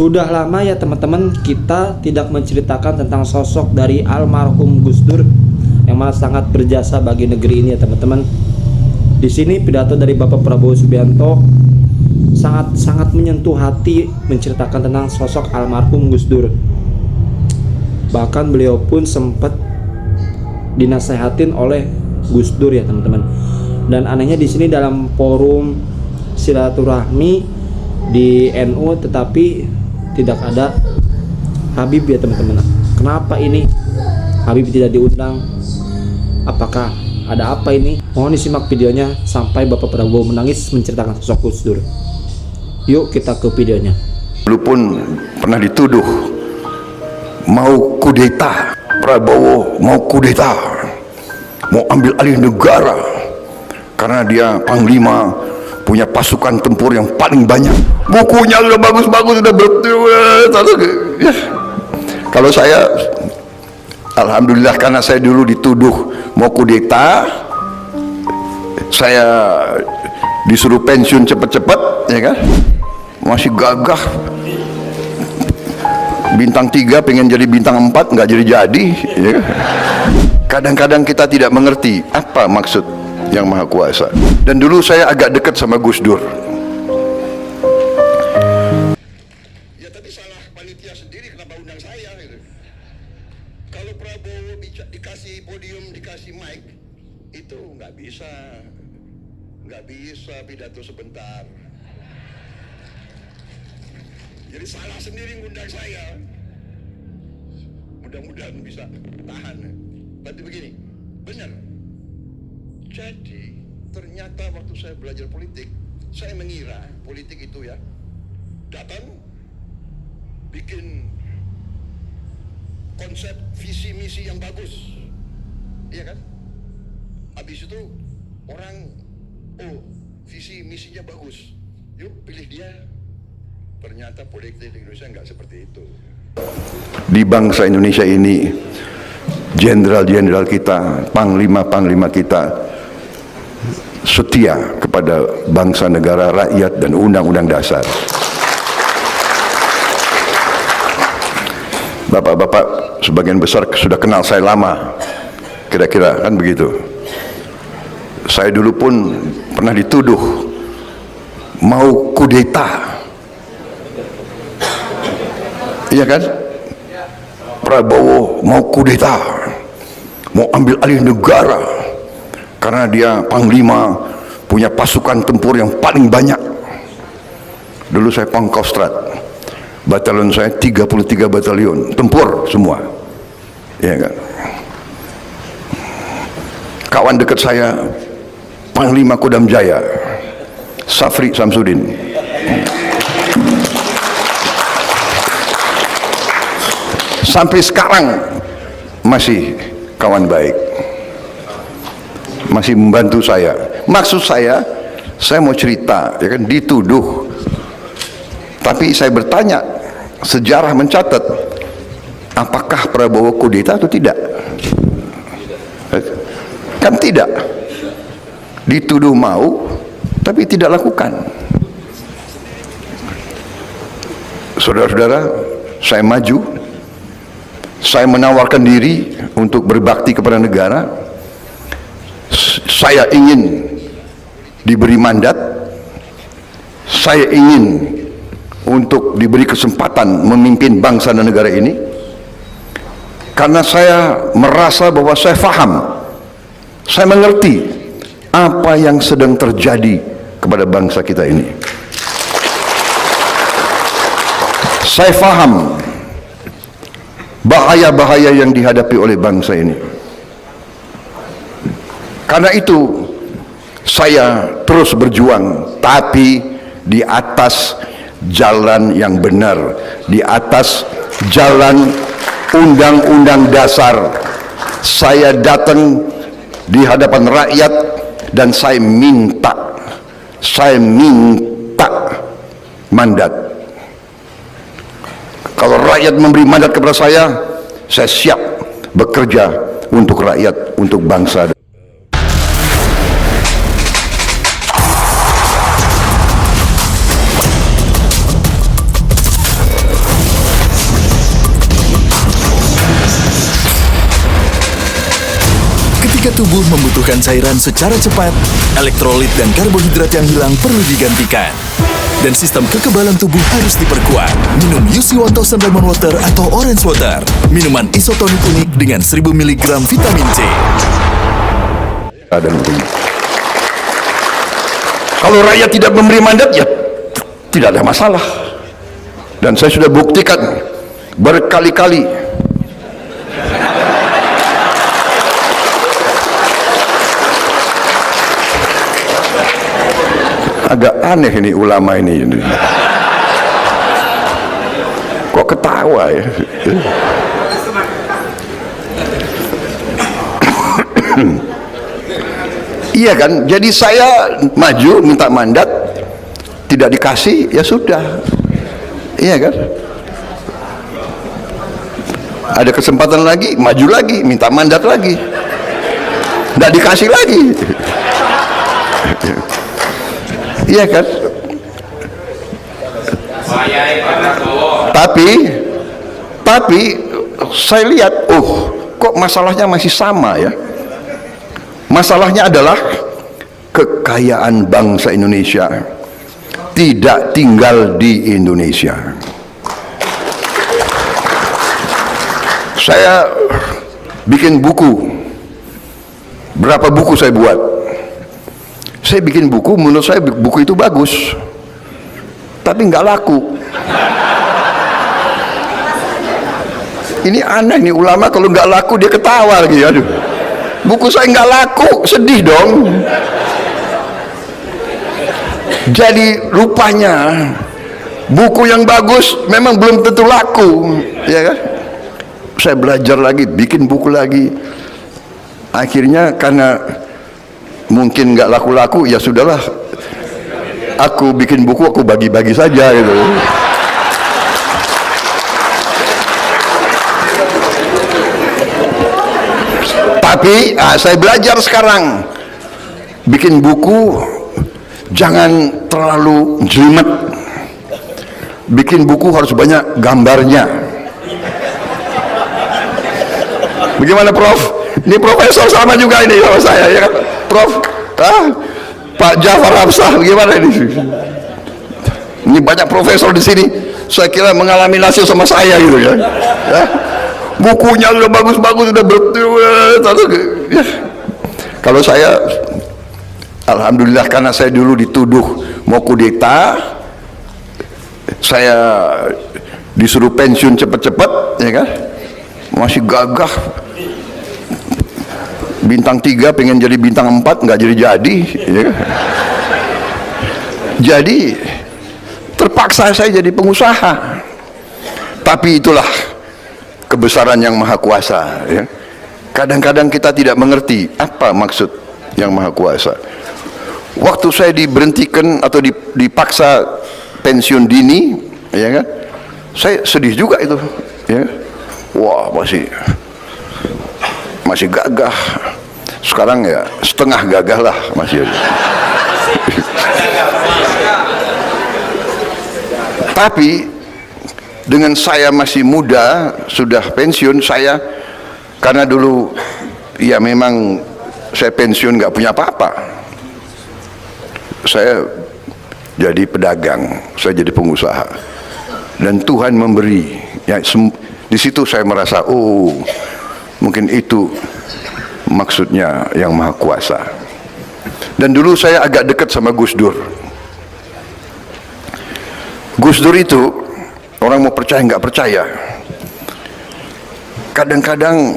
Sudah lama ya teman-teman kita tidak menceritakan tentang sosok dari almarhum Gus Dur yang malah sangat berjasa bagi negeri ini ya teman-teman. Di sini pidato dari Bapak Prabowo Subianto sangat menyentuh hati menceritakan tentang sosok almarhum Gus Dur. Bahkan beliau pun sempat dinasehatin oleh Gus Dur ya teman-teman. Dan anehnya di sini dalam forum silaturahmi di NU tetapi tidak ada Habib ya teman-teman. Kenapa ini Habib tidak diundang? Apakah ada apa ini? Mohon disimak videonya sampai Bapak Prabowo menangis menceritakan sosok Gus Dur. Yuk kita ke videonya. Dulu pun pernah dituduh mau kudeta, Prabowo mau kudeta, mau ambil alih negara karena dia panglima, punya pasukan tempur yang paling banyak. Bukunya sudah bagus-bagus, sudah betul. Ya. Kalau saya, alhamdulillah karena saya dulu dituduh mau kudeta, saya disuruh pensiun cepat-cepat, ya kan? Masih gagah. Bintang 3 pengen jadi bintang 4, nggak jadi-jadi. Ya kan? Kadang-kadang kita tidak mengerti apa maksud Yang Maha Kuasa. Dan dulu saya agak dekat sama Gus Dur. Ya tapi salah panitia sendiri kenapa undang saya gitu. Kalau Prabowo dikasih podium, dikasih mic, itu nggak bisa pidato sebentar. Jadi salah sendiri ngundang saya. Mudah-mudahan bisa tahan. Tapi begini, benar. Jadi ternyata waktu saya belajar politik, saya mengira politik itu ya datang bikin konsep visi misi yang bagus, iya kan? Habis itu orang, oh visi misinya bagus, yuk pilih dia. Ternyata politik di Indonesia nggak seperti itu. Di bangsa Indonesia ini, jenderal-jenderal kita, panglima-panglima kita setia kepada bangsa, negara, rakyat, dan undang-undang dasar. Bapak-bapak sebagian besar sudah kenal saya lama, kira-kira kan begitu. Saya dulu pun pernah dituduh mau kudeta, iya kan? Prabowo mau kudeta, mau ambil alih negara karena dia panglima, punya pasukan tempur yang paling banyak. Dulu saya Pangkostrat, batalion saya 33 batalion tempur semua, ya kan? Kawan dekat saya Panglima Kodam Jaya Safri Samsudin, sampai sekarang masih kawan baik, masih membantu saya. Maksud saya mau cerita, ya kan, dituduh. Tapi saya bertanya, sejarah mencatat, apakah Prabowo kudeta atau tidak? Kan tidak. Dituduh mau, tapi tidak lakukan. Saudara-saudara, saya maju, saya menawarkan diri untuk berbakti kepada negara. Saya ingin diberi mandat, saya ingin untuk diberi kesempatan memimpin bangsa dan negara ini, karena saya merasa bahwa saya faham, saya mengerti apa yang sedang terjadi kepada bangsa kita ini. Saya faham bahaya-bahaya yang dihadapi oleh bangsa ini. Karena itu saya terus berjuang, tapi di atas jalan yang benar, di atas jalan undang-undang dasar. Saya datang di hadapan rakyat dan saya minta mandat. Kalau rakyat memberi mandat kepada saya siap bekerja untuk rakyat, untuk bangsa. tubuh membutuhkan cairan secara cepat, elektrolit dan karbohidrat yang hilang perlu digantikan. Dan sistem kekebalan tubuh harus diperkuat. Minum UC Water Lemon Water atau Orange Water. Minuman isotonik unik dengan 1000 mg vitamin C. Kalau rakyat tidak memberi mandat, ya tidak ada masalah. Dan saya sudah buktikan berkali-kali. Agak aneh ini ulama ini. Kok ketawa ya? Iya kan? Jadi saya maju minta mandat, tidak dikasih, ya sudah. Iya kan? Ada kesempatan lagi, maju lagi, minta mandat lagi, tidak dikasih lagi. Iya kan? Tapi saya lihat, kok masalahnya masih sama ya? Masalahnya adalah kekayaan bangsa Indonesia tidak tinggal di Indonesia. Saya bikin buku. Berapa buku saya buat? Saya bikin buku, menurut saya buku itu bagus, tapi nggak laku. Ini aneh nih, ulama kalau nggak laku dia ketawa lagi. Aduh, buku saya nggak laku, sedih dong. Jadi rupanya buku yang bagus memang belum tentu laku, ya kan? Saya belajar lagi, bikin buku lagi. Akhirnya karena mungkin nggak laku-laku, ya sudahlah, aku bikin buku, aku bagi-bagi saja gitu. Tapi saya belajar sekarang bikin buku jangan terlalu jelimet. Bikin buku harus banyak gambarnya. Bagaimana Prof? Ini profesor sama juga ini sama saya ya kan? Prof, Pak Jafar Hafsah, bagaimana ini? Ini banyak profesor di sini. Saya kira mengalami nasib sama saya gitu ya. Bukunya sudah bagus-bagus, sudah ya. Kalau saya, alhamdulillah, karena saya dulu dituduh mau kudeta, saya disuruh pensiun cepat-cepat, ya kan? Masih gagah. Bintang 3 pengen jadi bintang 4, nggak jadi-jadi, ya kan? Jadi terpaksa saya jadi pengusaha. Tapi itulah kebesaran yang maha kuasa ya. Kadang-kadang kita tidak mengerti apa maksud yang maha kuasa. Waktu saya diberhentikan atau dipaksa pensiun dini ya kan, saya sedih juga itu ya. Wah, masih gagah. Sekarang ya setengah gagah lah masih. Tapi dengan saya masih muda, sudah pensiun, saya karena dulu ya memang saya pensiun nggak punya apa-apa, saya jadi pedagang, saya jadi pengusaha, dan Tuhan memberi ya. Di situ saya merasa, mungkin itu maksudnya yang maha kuasa. Dan dulu saya agak dekat sama Gus Dur. Gus Dur itu orang mau percaya nggak percaya, kadang-kadang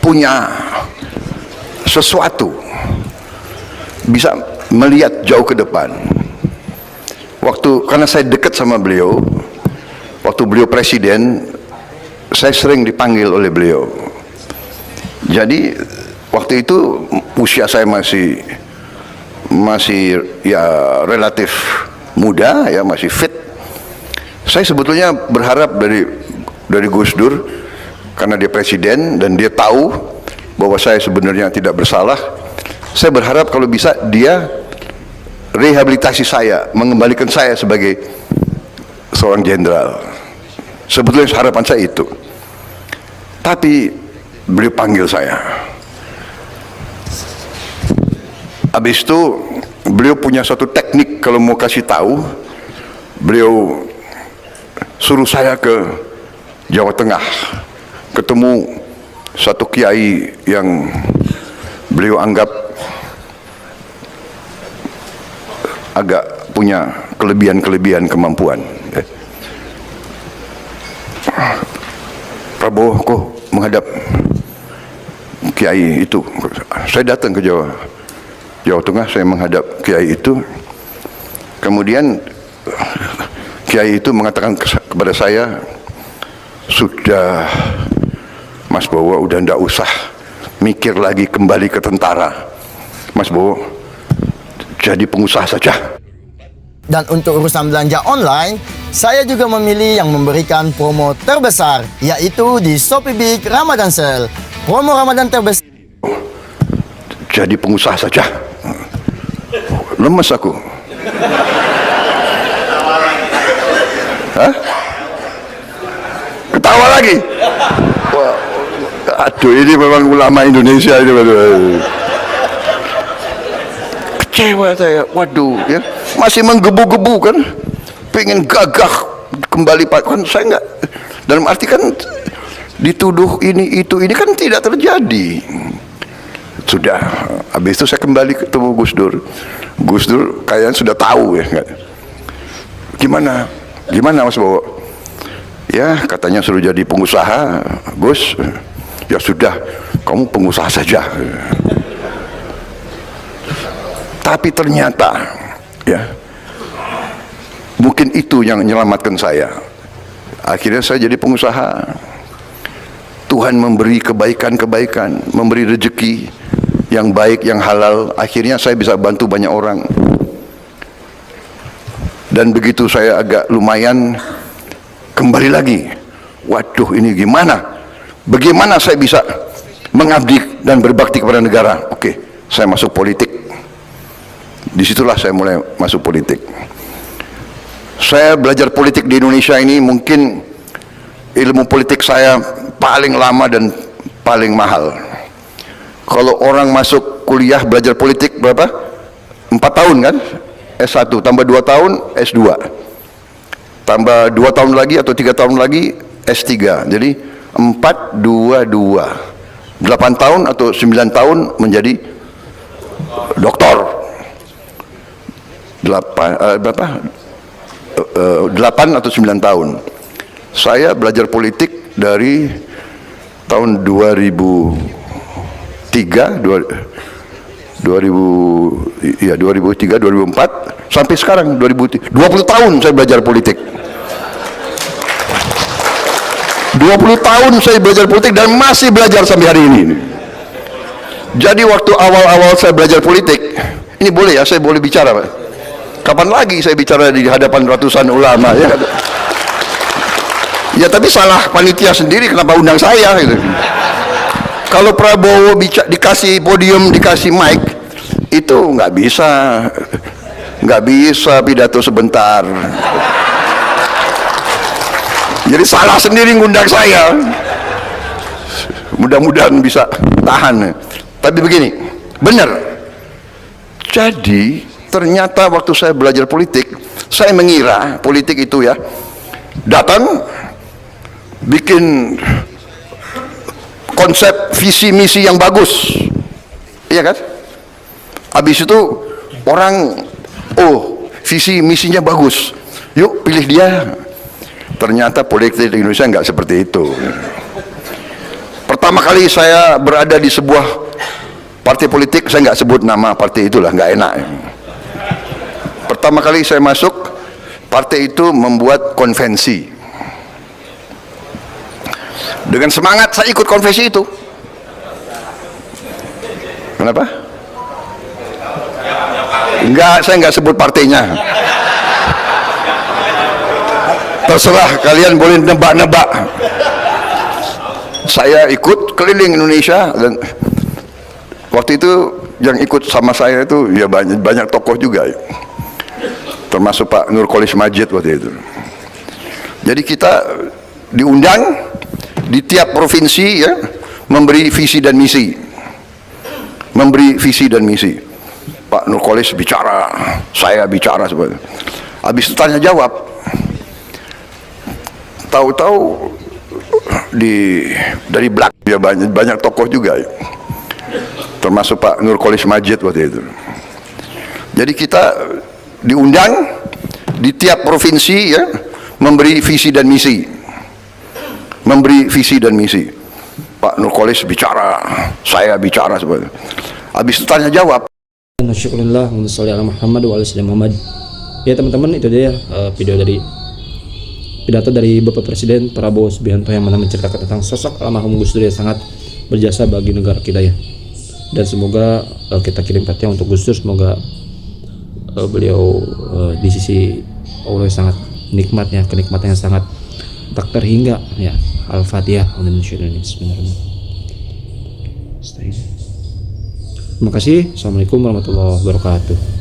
punya sesuatu, bisa melihat jauh ke depan. Karena saya dekat sama beliau, waktu beliau presiden, saya sering dipanggil oleh beliau. Jadi waktu itu usia saya masih ya relatif muda ya, masih fit. Saya sebetulnya berharap dari Gus Dur, karena dia presiden dan dia tahu bahwa saya sebenarnya tidak bersalah, saya berharap kalau bisa dia rehabilitasi saya, mengembalikan saya sebagai seorang jenderal. Sebetulnya harapan saya itu. Tapi beliau panggil saya, Habis itu beliau punya satu teknik, kalau mau kasih tahu, beliau suruh saya ke Jawa Tengah, ketemu satu kiai yang beliau anggap agak punya kelebihan kemampuan. Prabowo kok menghadap kiai itu. Saya datang ke Jawa Tengah, saya menghadap kiai itu. Kemudian kiai itu mengatakan kepada saya, sudah Mas Bowo, udah ndak usah mikir lagi kembali ke tentara. Mas Bowo jadi pengusaha saja. Dan untuk urusan belanja online, saya juga memilih yang memberikan promo terbesar, yaitu di Shopee Big Ramadan Sale. Promo Ramadan terbesar. Jadi pengusaha saja. Lemes aku. Hah? Ketawa lagi. Wah, aduh, ini memang ulama Indonesia ini. Kecewa saya, waduh, ya, masih menggebu-gebu kan, pengen gagah kembali kan, saya enggak, dalam arti kan dituduh ini kan tidak terjadi. Sudah, habis itu saya kembali ketemu Gus Dur. Gus Dur kayaknya sudah tahu ya, enggak? Gimana Mas Bowo? Ya, katanya suruh jadi pengusaha, Gus. Ya sudah, kamu pengusaha saja. Tapi ternyata, ya, mungkin itu yang menyelamatkan saya. Akhirnya saya jadi pengusaha. Tuhan memberi kebaikan-kebaikan, memberi rezeki yang baik, yang halal. Akhirnya saya bisa bantu banyak orang. Dan begitu saya agak lumayan, kembali lagi. Waduh, ini gimana? Bagaimana saya bisa mengabdi dan berbakti kepada negara? Oke, saya masuk politik. Disitulah saya mulai masuk politik. Saya belajar politik di Indonesia ini, mungkin ilmu politik saya paling lama dan paling mahal. Kalau orang masuk kuliah belajar politik berapa? 4 tahun kan? S1, tambah 2 tahun S2, tambah 2 tahun lagi atau 3 tahun lagi S3. Jadi 4, 2, 2, 8 tahun atau 9 tahun menjadi doktor. 8 atau 9 tahun. Saya belajar politik dari tahun 2003 2004 sampai sekarang 20 tahun saya belajar politik. 20 tahun saya belajar politik dan masih belajar sampai hari ini. Jadi waktu awal-awal saya belajar politik, ini boleh ya, saya boleh bicara Pak? Kapan lagi saya bicara di hadapan ratusan ulama ya? Ya tapi salah panitia sendiri, kenapa undang saya gitu. Kalau Prabowo dikasih podium, dikasih mic, itu nggak bisa pidato sebentar. Jadi salah sendiri ngundang saya. Mudah-mudahan bisa tahan. Tapi begini, benar. Jadi ternyata waktu saya belajar politik, saya mengira politik itu ya, datang bikin konsep visi misi yang bagus, iya kan? Habis itu orang, oh visi misinya bagus, yuk pilih dia. Ternyata politik di Indonesia nggak seperti itu. Pertama kali saya berada di sebuah partai politik, saya nggak sebut nama partai itulah, nggak enak. Pertama kali saya masuk, partai itu membuat konvensi. Dengan semangat saya ikut konvensi itu. Kenapa? Enggak, saya enggak sebut partainya. Terserah, kalian boleh nebak-nebak. Saya ikut keliling Indonesia, dan waktu itu yang ikut sama saya itu ya banyak tokoh juga, termasuk Pak Nur Kholis Majid waktu itu. Jadi kita diundang di tiap provinsi ya, memberi visi dan misi. Pak Nurkolis bicara, saya bicara seperti. Habis itu tanya jawab. Tahu-tahu dari belakang ya banyak tokoh juga, termasuk Pak Nurkolis Majid waktu itu. Jadi kita diundang di tiap provinsi ya, memberi visi dan misi, Pak Nurkolis bicara, saya bicara seperti. Habis itu tanya jawab. Syukurillah, sholli ala Muhammad wa ala sayyidina Muhammad. Ya teman-teman, itu dia pidato dari Bapak Presiden Prabowo Subianto yang mana menceritakan tentang sosok almarhum Gus Dur yang sangat berjasa bagi negara kita ya. Dan semoga kita kirim petian untuk Gus Dur, semoga beliau di sisi Allah sangat nikmat ya, kenikmatan yang sangat tak terhingga ya. Al-Fatihah. Terima kasih. Assalamualaikum warahmatullahi wabarakatuh.